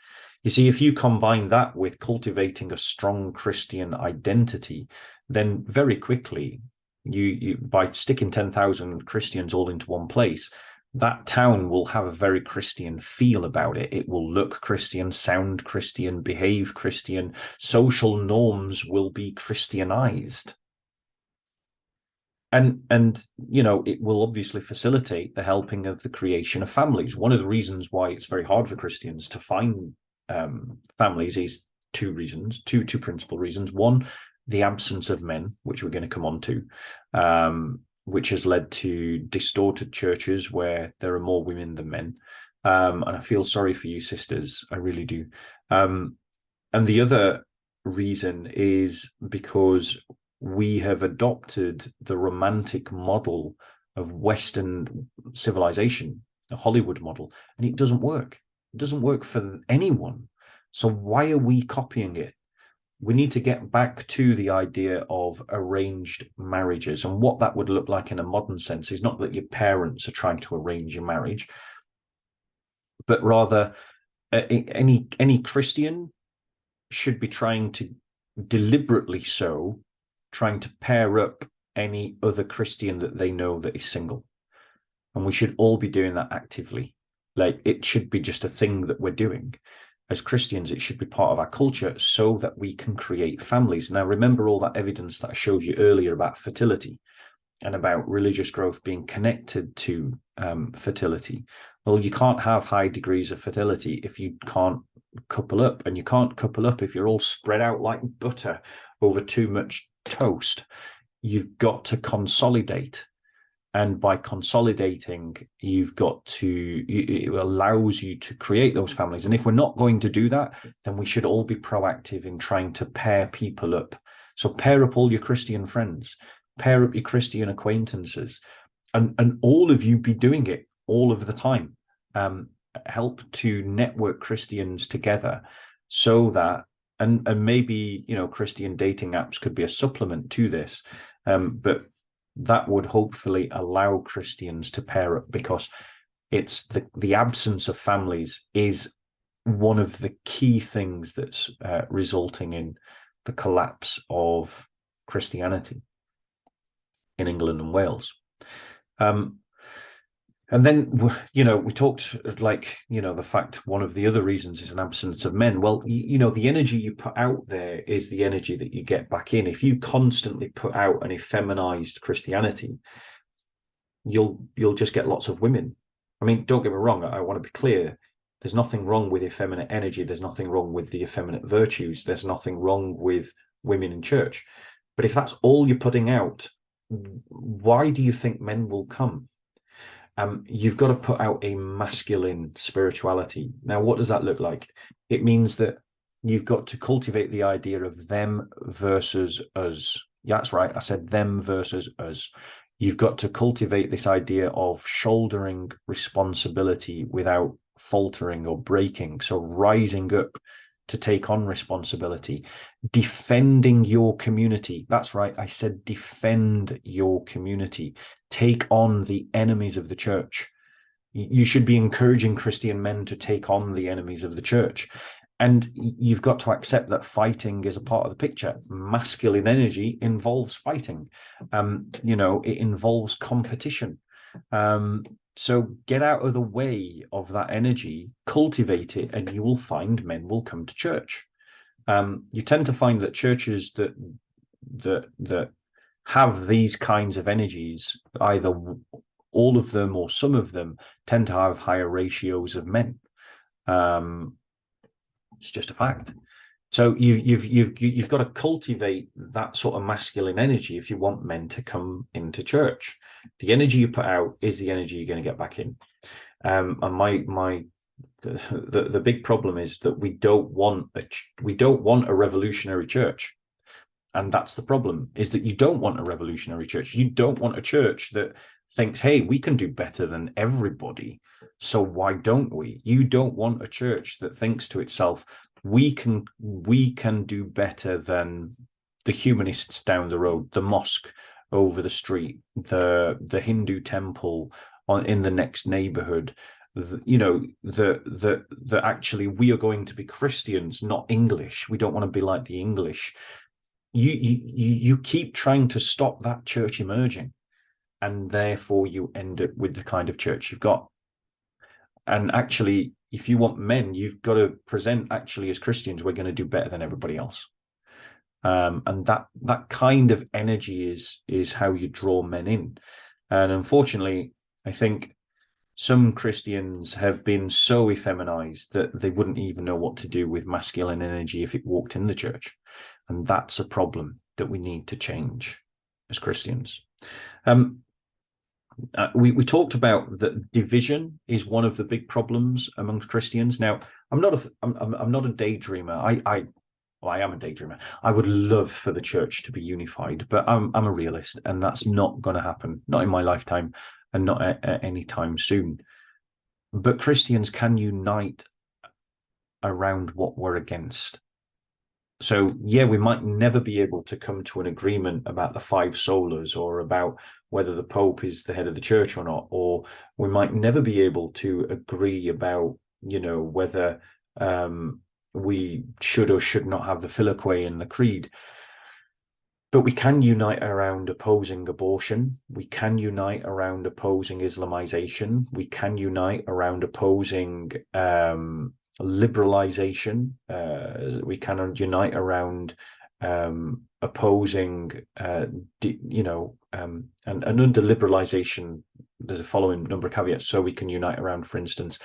You see, if you combine that with cultivating a strong Christian identity, then very quickly, you by sticking 10,000 Christians all into one place, that town will have a very Christian feel about it. It will look Christian, sound Christian, behave Christian. Social norms will be Christianized. And it will obviously facilitate the helping of the creation of families. One of the reasons why it's very hard for Christians to find families is two principal reasons. One, the absence of men, which we're going to come on to, which has led to distorted churches where there are more women than men. And I feel sorry for you, sisters. I really do. And the other reason is because we have adopted the romantic model of Western civilization, a Hollywood model, and it doesn't work. It doesn't work for anyone. So why are we copying it? We need to get back to the idea of arranged marriages, and what that would look like in a modern sense is not that your parents are trying to arrange your marriage, but rather any Christian should be trying to deliberately trying to pair up any other Christian that they know that is single. And we should all be doing that actively. Like, it should be just a thing that we're doing. as Christians, it should be part of our culture so that we can create families. Now, remember all that evidence that I showed you earlier about fertility and about religious growth being connected to fertility. Well, you can't have high degrees of fertility if you can't couple up, and you can't couple up if you're all spread out like butter over too much toast. You've got to consolidate. And by consolidating, it allows you to create those families. And if we're not going to do that, then we should all be proactive in trying to pair people up. So pair up all your Christian friends, pair up your Christian acquaintances, and all of you be doing it all of the time. Help to network Christians together so that, and maybe, Christian dating apps could be a supplement to this, but that would hopefully allow Christians to pair up, because it's the absence of families is one of the key things that's resulting in the collapse of Christianity in England and Wales. And then, we talked the fact one of the other reasons is an absence of men. Well, the energy you put out there is the energy that you get back in. If you constantly put out an effeminized Christianity, you'll just get lots of women. I mean, don't get me wrong. I want to be clear. There's nothing wrong with effeminate energy. There's nothing wrong with the effeminate virtues. There's nothing wrong with women in church. But if that's all you're putting out, why do you think men will come? You've got to put out a masculine spirituality. Now, what does that look like? It means that you've got to cultivate the idea of them versus us. Yeah, that's right. I said them versus us. You've got to cultivate this idea of shouldering responsibility without faltering or breaking. So rising up to take on responsibility, defending your community. That's right. I said defend your community. Take on the enemies of the church. You should be encouraging Christian men to take on the enemies of the church. And you've got to accept that fighting is a part of the picture. Masculine energy involves fighting. It involves competition. So get out of the way of that energy, cultivate it, and you will find men will come to church. You tend to find that churches that have these kinds of energies, either all of them or some of them, tend to have higher ratios of men. It's just a fact. So you've got to cultivate that sort of masculine energy if you want men to come into church. The energy you put out is the energy you're going to get back in. And the big problem is that we don't want a revolutionary church. And that's the problem, is that you don't want a revolutionary church. You don't want a church that thinks, hey, we can do better than everybody, so why don't we? You don't want a church that thinks to itself, we can do better than the humanists down the road, the mosque over the street, the Hindu temple in the next neighborhood. That actually we are going to be Christians, not English. We don't want to be like the English. You keep trying to stop that church emerging, and therefore you end up with the kind of church you've got. And actually, if you want men, you've got to present, actually, as Christians, we're going to do better than everybody else. And that kind of energy is how you draw men in. And unfortunately, I think some Christians have been so effeminized that they wouldn't even know what to do with masculine energy if it walked in the church. And that's a problem that we need to change as Christians. We talked about that division is one of the big problems amongst Christians. Now, I'm not a daydreamer. I am a daydreamer. I would love for the church to be unified, but I'm a realist, and that's not going to happen. Not in my lifetime, and not at any time soon. But Christians can unite around what we're against. So, yeah, we might never be able to come to an agreement about the 5 solas, or about whether the Pope is the head of the church or not, or we might never be able to agree about, whether we should or should not have the Filioque in the creed. But we can unite around opposing abortion. We can unite around opposing Islamization. We can unite around opposing liberalization. We can unite around opposing, and under liberalization, there's a following number of caveats. So we can unite around, for instance,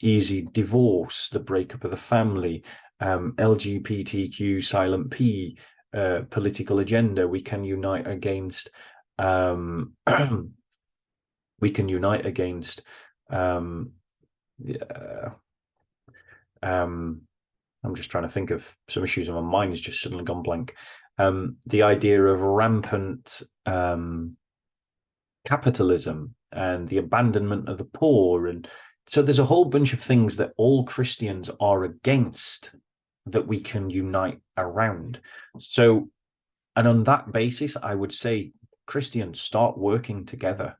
easy divorce, the breakup of the family, LGBTQ, silent P, political agenda. We can unite against. We can unite against. I'm just trying to think of some issues, and my mind has just suddenly gone blank. The idea of rampant capitalism and the abandonment of the poor. And so there's a whole bunch of things that all Christians are against that we can unite around. So, and on that basis, I would say, Christians, start working together,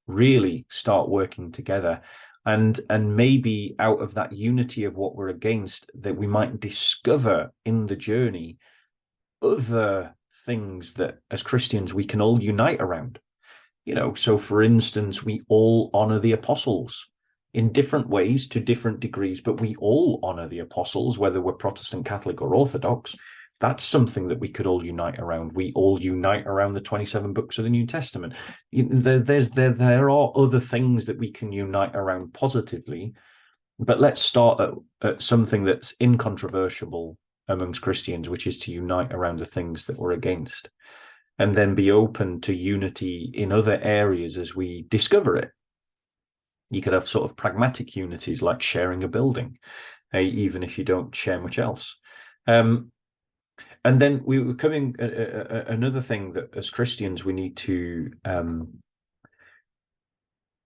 really start working together. And maybe out of that unity of what we're against, that we might discover in the journey other things that as Christians we can all unite around. So for instance, we all honor the apostles in different ways to different degrees, but we all honor the apostles, whether we're Protestant, Catholic, or Orthodox. That's something that we could all unite around. We all unite around the 27 books of the New Testament. There are other things that we can unite around positively, but let's start at something that's incontrovertible amongst Christians, which is to unite around the things that we're against, and then be open to unity in other areas as we discover it. You could have sort of pragmatic unities like sharing a building, even if you don't share much else. And then we were coming, another thing that as Christians we need to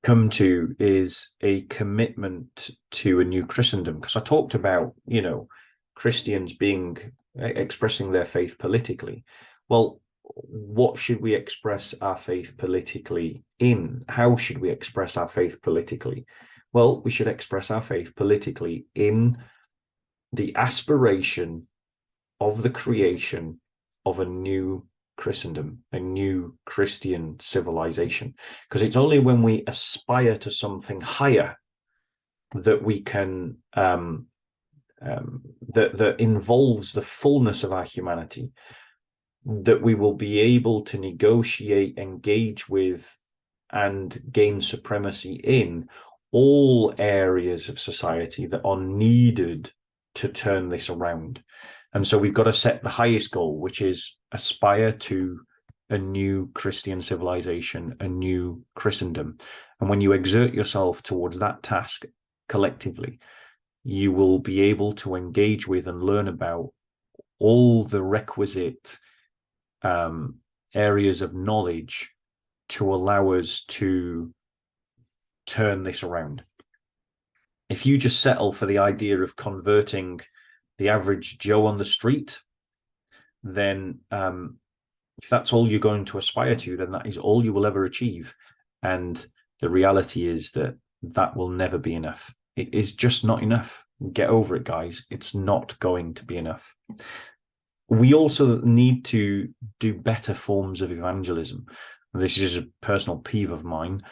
come to is a commitment to a new Christendom. Because I talked about, Christians expressing their faith politically. Well, what should we express our faith politically in? How should we express our faith politically? Well, we should express our faith politically in the aspiration of the creation of a new Christendom, a new Christian civilization. Because it's only when we aspire to something higher that we can, that involves the fullness of our humanity, that we will be able to negotiate, engage with, and gain supremacy in all areas of society that are needed to turn this around. And so we've got to set the highest goal, which is aspire to a new Christian civilization, a new Christendom. And when you exert yourself towards that task collectively, you will be able to engage with and learn about all the requisite areas of knowledge to allow us to turn this around. If you just settle for the idea of converting the average Joe on the street, then if that's all you're going to aspire to, then that is all you will ever achieve. And the reality is that that will never be enough. It is just not enough. Get over it, guys. It's not going to be enough. We also need to do better forms of evangelism. And this is a personal peeve of mine.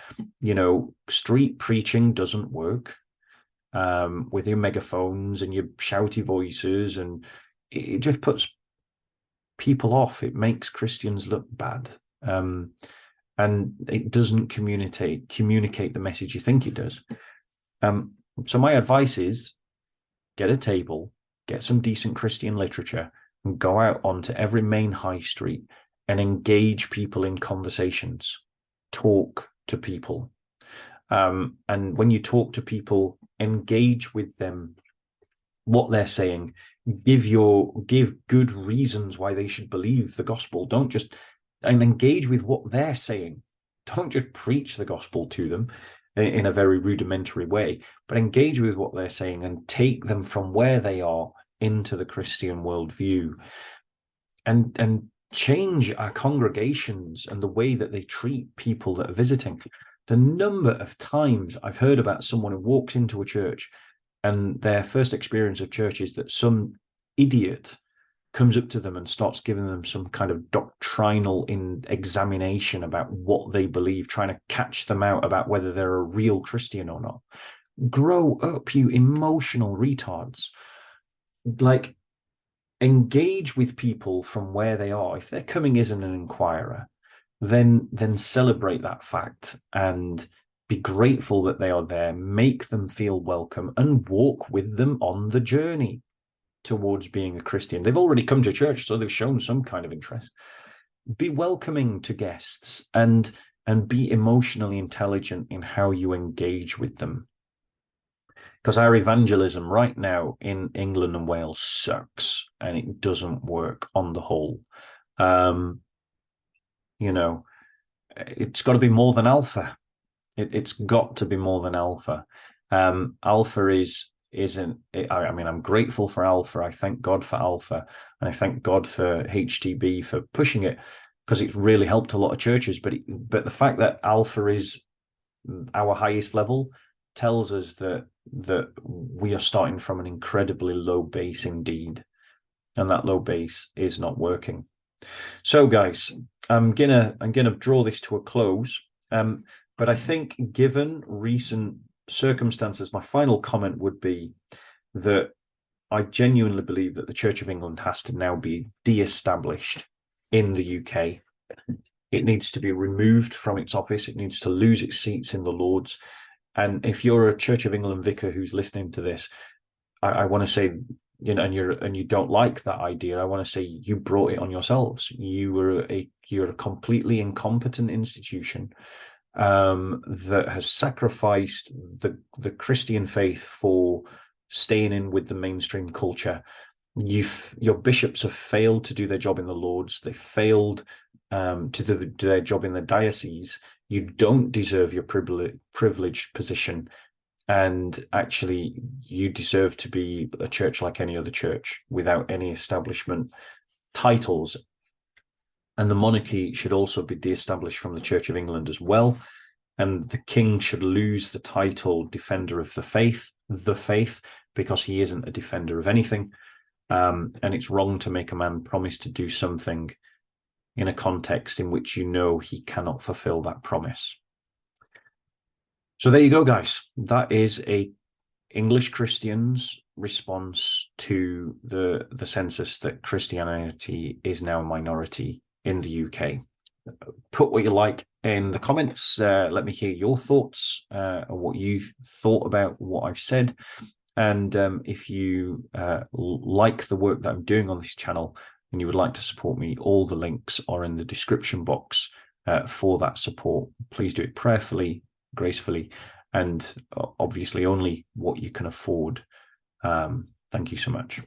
Street preaching doesn't work. With your megaphones and your shouty voices, and it just puts people off. It makes Christians look bad, and it doesn't communicate the message you think it does. So my advice is get a table, get some decent Christian literature, and go out onto every main high street and engage people in conversations. Talk to people. And when you talk to people, engage with them, what they're saying, give good reasons why they should believe the gospel. Don't just, and engage with what they're saying. Don't just preach the gospel to them in a very rudimentary way, but engage with what they're saying and take them from where they are into the Christian worldview, and change our congregations and the way that they treat people that are visiting. The number of times I've heard about someone who walks into a church and their first experience of church is that some idiot comes up to them and starts giving them some kind of doctrinal examination about what they believe, trying to catch them out about whether they're a real Christian or not. Grow up, you emotional retards. Like, engage with people from where they are. If they're coming as an inquirer, then celebrate that fact and be grateful that they are there. Make them feel welcome and walk with them on the journey towards being a Christian. They've already come to church, so they've shown some kind of interest. Be welcoming to guests and be emotionally intelligent in how you engage with them. Because our evangelism right now in England and Wales sucks, and it doesn't work on the whole. You know, it's got to be more than alpha. It's got to be more than alpha. Alpha isn't. I mean, I'm grateful for alpha. I thank God for alpha, and I thank God for HTB for pushing it, because it's really helped a lot of churches. But the fact that alpha is our highest level tells us that we are starting from an incredibly low base indeed, and that low base is not working. So, guys, I'm gonna draw this to a close. But I think, given recent circumstances, my final comment would be that I genuinely believe that the Church of England has to now be de-established in the UK. It needs to be removed from its office. It needs to lose its seats in the Lords. And if you're a Church of England vicar who's listening to this, I want to say, you know, and you don't like that idea, I want to say you brought it on yourselves. You're a completely incompetent institution that has sacrificed the Christian faith for staying in with the mainstream culture. Your bishops have failed to do their job in the Lords. They failed to do their job in the diocese. You don't deserve your privileged position, and actually you deserve to be a church like any other church without any establishment titles. And the monarchy should also be de-established from the Church of England as well. And the king should lose the title defender of the faith, because he isn't a defender of anything. And it's wrong to make a man promise to do something in a context in which you know he cannot fulfill that promise. So there you go, guys. That is a English Christians' response to the census that Christianity is now a minority in the UK. Put what you like in the comments. Let me hear your thoughts, or what you thought about what I've said. And if you like the work that I'm doing on this channel and you would like to support me, all the links are in the description box for that support. Please do it prayerfully, gracefully, and obviously only what you can afford. Thank you so much.